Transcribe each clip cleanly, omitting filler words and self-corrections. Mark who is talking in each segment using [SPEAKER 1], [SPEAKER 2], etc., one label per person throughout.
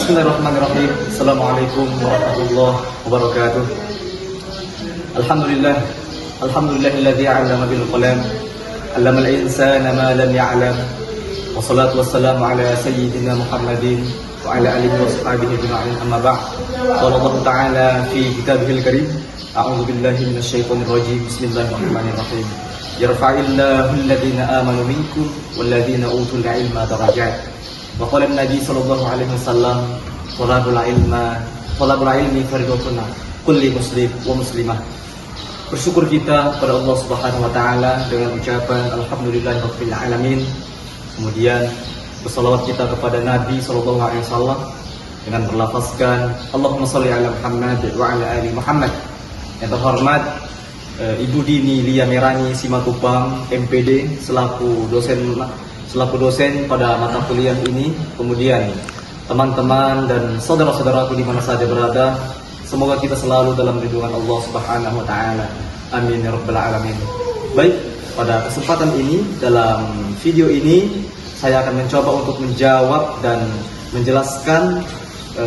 [SPEAKER 1] Bismillahirrahmanirrahim. Assalamualaikum warahmatullahi wabarakatuh. Alhamdulillah. Alhamdulillahilladzi 'allama bil qalam. 'Allama al-insana ma lam ya'lam. Wassalatu wassalamu ala sayyidina Muhammadin wa ala alihi wa sahbihi ajma'in. Amma ba'd. Qala Allah Ta'ala fi kitabihil karim. A'udzu billahi minasyaitonir rajim. Bismillahirrahmanirrahim. Yarfa'illahu alladhina amanu minkum walladzina utul 'ilma darajat. Wa qala an-nabi sallallahu alaihi wasallam, talabul ilmi fardhatun kulli muslim wa muslimah. Bersyukur kita kepada Allah Subhanahu wa taala dengan ucapan alhamdulillahirabbil alamin. Kemudian bersalawat kita kepada Nabi sallallahu alaihi wasallam dengan berlafazkan Allahumma shalli ala Muhammad wa ala ali Muhammad. Yang terhormat Ibu Dini Lia Merani Simatupang MPD selaku dosen pada mata kuliah ini, kemudian teman-teman dan saudara-saudaraku di mana saja berada, semoga kita selalu dalam lindungan Allah Subhanahu wa taala. Amin ya rabbal alamin. Baik, pada kesempatan ini dalam video ini saya akan mencoba untuk menjawab dan menjelaskan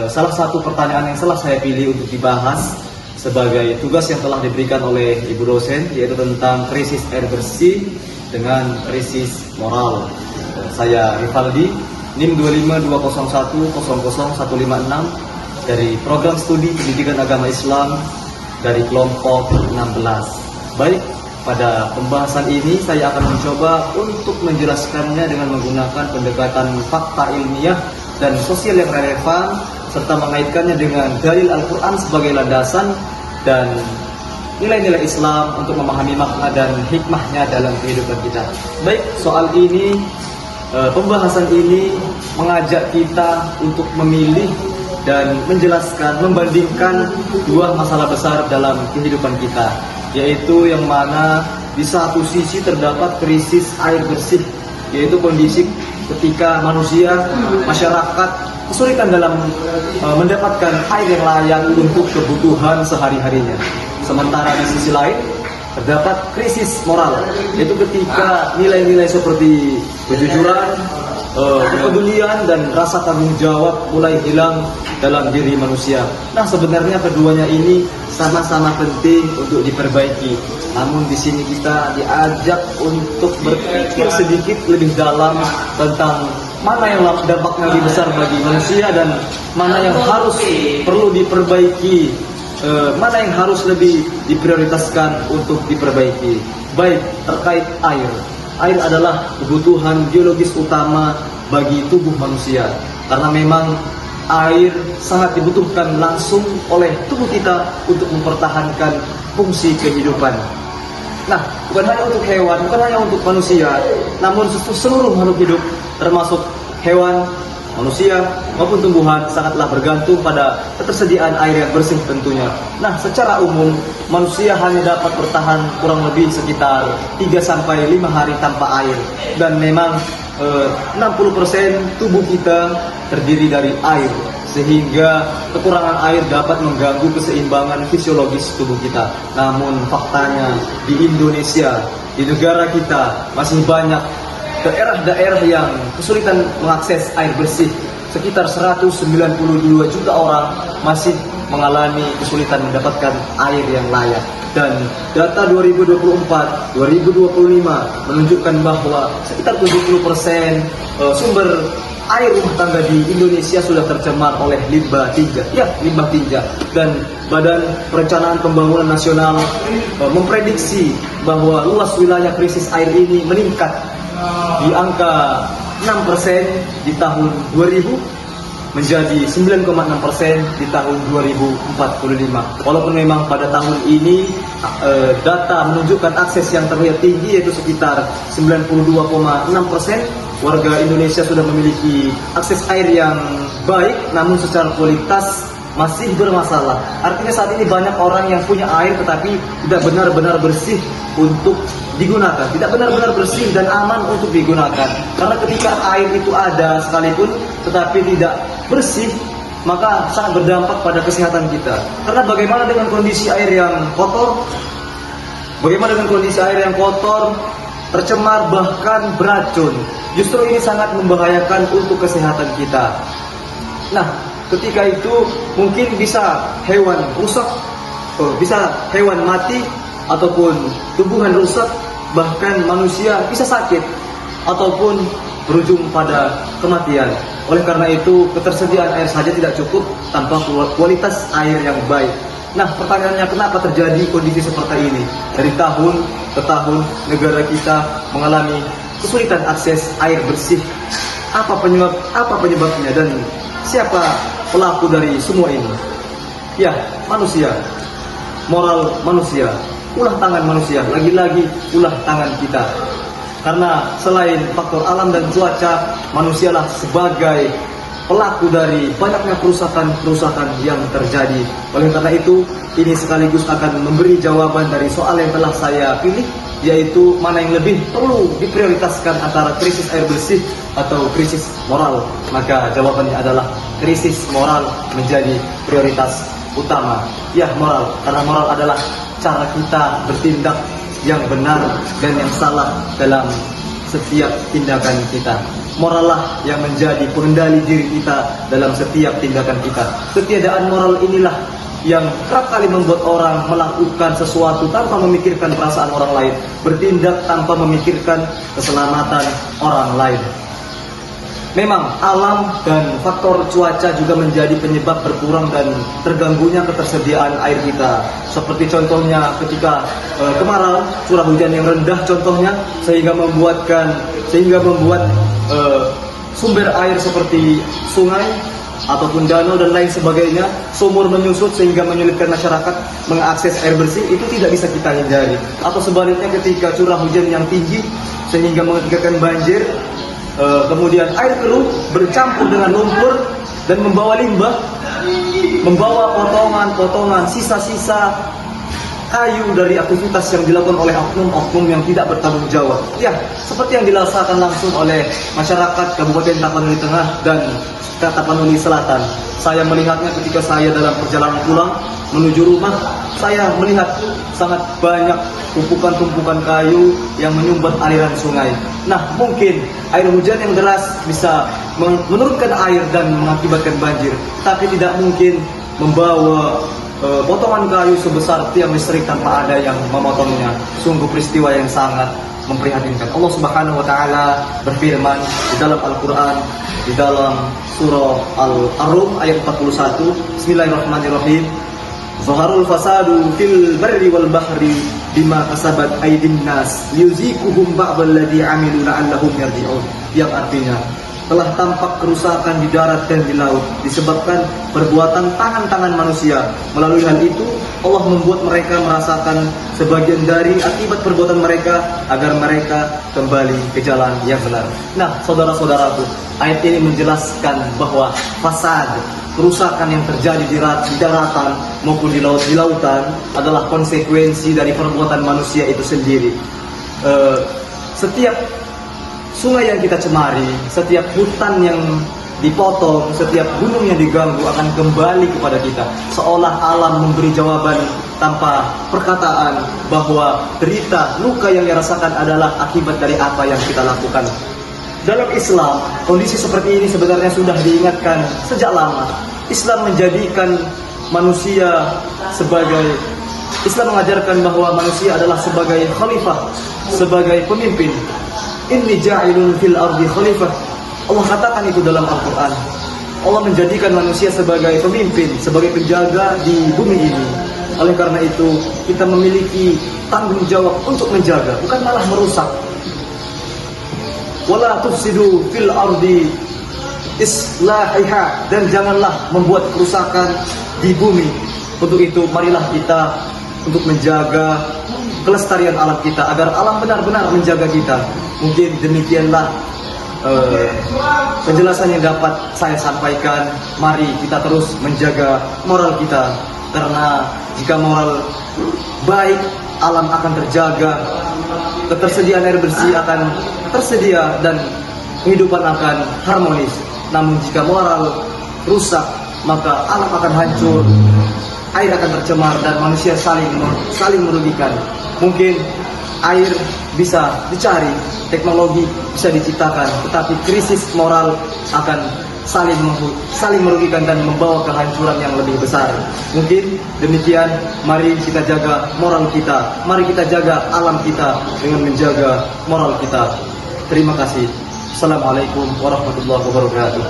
[SPEAKER 1] salah satu pertanyaan yang telah saya pilih untuk dibahas sebagai tugas yang telah diberikan oleh Ibu dosen, yaitu tentang krisis air bersih dengan krisis moral. Saya Rivaldi, NIM 25201000156 dari Program Studi Pendidikan Agama Islam dari kelompok 16. Baik, pada pembahasan ini saya akan mencoba untuk menjelaskannya dengan menggunakan pendekatan fakta ilmiah dan sosial yang relevan, serta mengaitkannya dengan dalil Al-Quran sebagai landasan dan nilai-nilai Islam untuk memahami makna dan hikmahnya dalam kehidupan kita. Baik, soal ini, pembahasan ini mengajak kita untuk memilih dan menjelaskan, membandingkan dua masalah besar dalam kehidupan kita, yaitu yang mana di satu sisi terdapat krisis air bersih, yaitu kondisi ketika masyarakat kesulitan dalam mendapatkan air yang layak untuk kebutuhan sehari-harinya. Sementara di sisi lain terdapat krisis moral, yaitu ketika nilai-nilai seperti kejujuran, kepedulian dan rasa tanggung jawab mulai hilang dalam diri manusia. Nah, sebenarnya keduanya ini sama-sama penting untuk diperbaiki. Namun di sini kita diajak untuk berpikir sedikit lebih dalam tentang mana yang dampaknya lebih besar bagi manusia dan mana yang harus perlu diperbaiki, mana yang harus lebih diprioritaskan untuk diperbaiki. Baik, terkait air. Air adalah kebutuhan biologis utama bagi tubuh manusia, karena memang air sangat dibutuhkan langsung oleh tubuh kita untuk mempertahankan fungsi kehidupan. Nah, bukan hanya untuk hewan, bukan hanya untuk manusia, namun seluruh makhluk hidup termasuk hewan, manusia maupun tumbuhan sangatlah bergantung pada ketersediaan air yang bersih tentunya. Nah, secara umum manusia hanya dapat bertahan kurang lebih sekitar 3-5 hari tanpa air, dan memang 60% tubuh kita terdiri dari air, sehingga kekurangan air dapat mengganggu keseimbangan fisiologis tubuh kita. Namun faktanya di Indonesia, di negara kita, masih banyak daerah-daerah yang kesulitan mengakses air bersih. Sekitar 192 juta orang masih mengalami kesulitan mendapatkan air yang layak. Dan data 2024-2025 menunjukkan bahwa sekitar 70% sumber air rumah tangga di Indonesia sudah tercemar oleh limbah tinja. Ya, limbah tinja. Dan Badan Perencanaan Pembangunan Nasional memprediksi bahwa luas wilayah krisis air ini meningkat di angka 6% di tahun 2000 menjadi 9,6% di tahun 2045. Walaupun memang pada tahun ini data menunjukkan akses yang terlihat tinggi, yaitu sekitar 92,6% warga Indonesia sudah memiliki akses air yang baik, namun secara kualitas masih bermasalah. Artinya saat ini banyak orang yang punya air tetapi tidak benar-benar bersih untuk digunakan, tidak benar-benar bersih dan aman untuk digunakan. Karena ketika air itu ada sekalipun tetapi tidak bersih, maka sangat berdampak pada kesehatan kita. Karena bagaimana dengan kondisi air yang kotor? Bagaimana dengan kondisi air yang kotor, tercemar, bahkan beracun? Justru ini sangat membahayakan untuk kesehatan kita. Nah, ketika itu mungkin bisa hewan rusak, bisa hewan mati, ataupun tumbuhan rusak, bahkan manusia bisa sakit, ataupun berujung pada kematian. Oleh karena itu, ketersediaan air saja tidak cukup tanpa kualitas air yang baik. Nah, pertanyaannya, kenapa terjadi kondisi seperti ini? Dari tahun ke tahun, negara kita mengalami kesulitan akses air bersih. Apa penyebabnya dan siapa pelaku dari semua ini? Ya, manusia. Moral manusia, ulah tangan manusia, lagi-lagi ulah tangan kita. Karena selain faktor alam dan cuaca, manusialah sebagai pelaku dari banyaknya kerusakan-kerusakan yang terjadi. Oleh karena itu, ini sekaligus akan memberi jawaban dari soal yang telah saya pilih, yaitu mana yang lebih perlu diprioritaskan antara krisis air bersih atau krisis moral. Maka jawabannya adalah krisis moral menjadi prioritas utama. Ya, moral, karena moral adalah cara kita bertindak yang benar dan yang salah dalam setiap tindakan kita. Moral lah yang menjadi pengendali diri kita dalam setiap tindakan kita. Ketiadaan moral inilah yang kerap kali membuat orang melakukan sesuatu tanpa memikirkan perasaan orang lain, bertindak tanpa memikirkan keselamatan orang lain. Memang alam dan faktor cuaca juga menjadi penyebab berkurang dan terganggunya ketersediaan air kita. Seperti contohnya ketika kemarau, curah hujan yang rendah contohnya, sehingga membuat sumber air seperti sungai ataupun danau dan lain sebagainya, sumur menyusut sehingga menyulitkan masyarakat mengakses air bersih, itu tidak bisa kita hindari. Atau sebaliknya, ketika curah hujan yang tinggi sehingga mengakibatkan banjir, kemudian air keruh bercampur dengan lumpur dan membawa limbah, membawa potongan-potongan sisa-sisa kayu dari aktivitas yang dilakukan oleh oknum-oknum yang tidak bertanggung jawab. Ya, seperti yang dirasakan langsung oleh masyarakat Kabupaten Tapanuli Tengah dan Tapanuli Selatan. Saya melihatnya ketika saya dalam perjalanan pulang menuju rumah, saya melihat sangat banyak tumpukan-tumpukan kayu yang menyumbat aliran sungai. Nah, mungkin air hujan yang deras bisa menurunkan air dan mengakibatkan banjir, tapi tidak mungkin membawa potongan kayu sebesar tiang listrik tanpa ada yang memotongnya. Sungguh peristiwa yang sangat memprihatinkan. Allah Subhanahu wa taala berfirman di dalam Al-Qur'an, di dalam surah Al-Rum ayat 41, Bismillahirrahmanirrahim. Zaharul fasadu fil barri wal bahri bima kasabat aydin nas liyuziquhum ba'dal ladzi 'amilu la'allahum yarji'un. Yang artinya, telah tampak kerusakan di darat dan di laut disebabkan perbuatan tangan-tangan manusia. Melalui hal itu, Allah membuat mereka merasakan sebagian dari akibat perbuatan mereka agar mereka kembali ke jalan yang benar. Nah, saudara-saudaraku, ayat ini menjelaskan bahwa fasad, kerusakan yang terjadi di daratan maupun di lautan adalah konsekuensi dari perbuatan manusia itu sendiri. Setiap sungai yang kita cemari, setiap hutan yang dipotong, setiap gunung yang diganggu akan kembali kepada kita. Seolah alam memberi jawaban tanpa perkataan bahwa derita, luka yang dirasakan adalah akibat dari apa yang kita lakukan. Dalam Islam, kondisi seperti ini sebenarnya sudah diingatkan sejak lama. Islam menjadikan manusia sebagai, Islam mengajarkan bahwa manusia adalah sebagai khalifah, sebagai pemimpin. Inni ja'ilun fil ardi khalifah. Allah katakan itu dalam Al-Quran. Allah menjadikan manusia sebagai pemimpin, sebagai penjaga di bumi ini. Oleh karena itu, kita memiliki tanggung jawab untuk menjaga, bukan malah merusak. Wala tufsidu fil ardi islahiha, dan janganlah membuat kerusakan di bumi. Untuk itu, marilah kita untuk menjaga kelestarian alam kita, agar alam benar-benar menjaga kita. Mungkin demikianlah penjelasan yang dapat saya sampaikan. Mari kita terus menjaga moral kita, karena jika moral baik, alam akan terjaga, ketersediaan air bersih akan tersedia, dan kehidupan akan harmonis. Namun jika moral rusak, maka alam akan hancur, air akan tercemar, dan manusia saling merugikan. Mungkin air bisa dicari, teknologi bisa diciptakan, tetapi krisis moral akan saling merugikan dan membawa kehancuran yang lebih besar. Mungkin demikian, mari kita jaga moral kita, mari kita jaga alam kita dengan menjaga moral kita. Terima kasih. Assalamualaikum warahmatullahi wabarakatuh.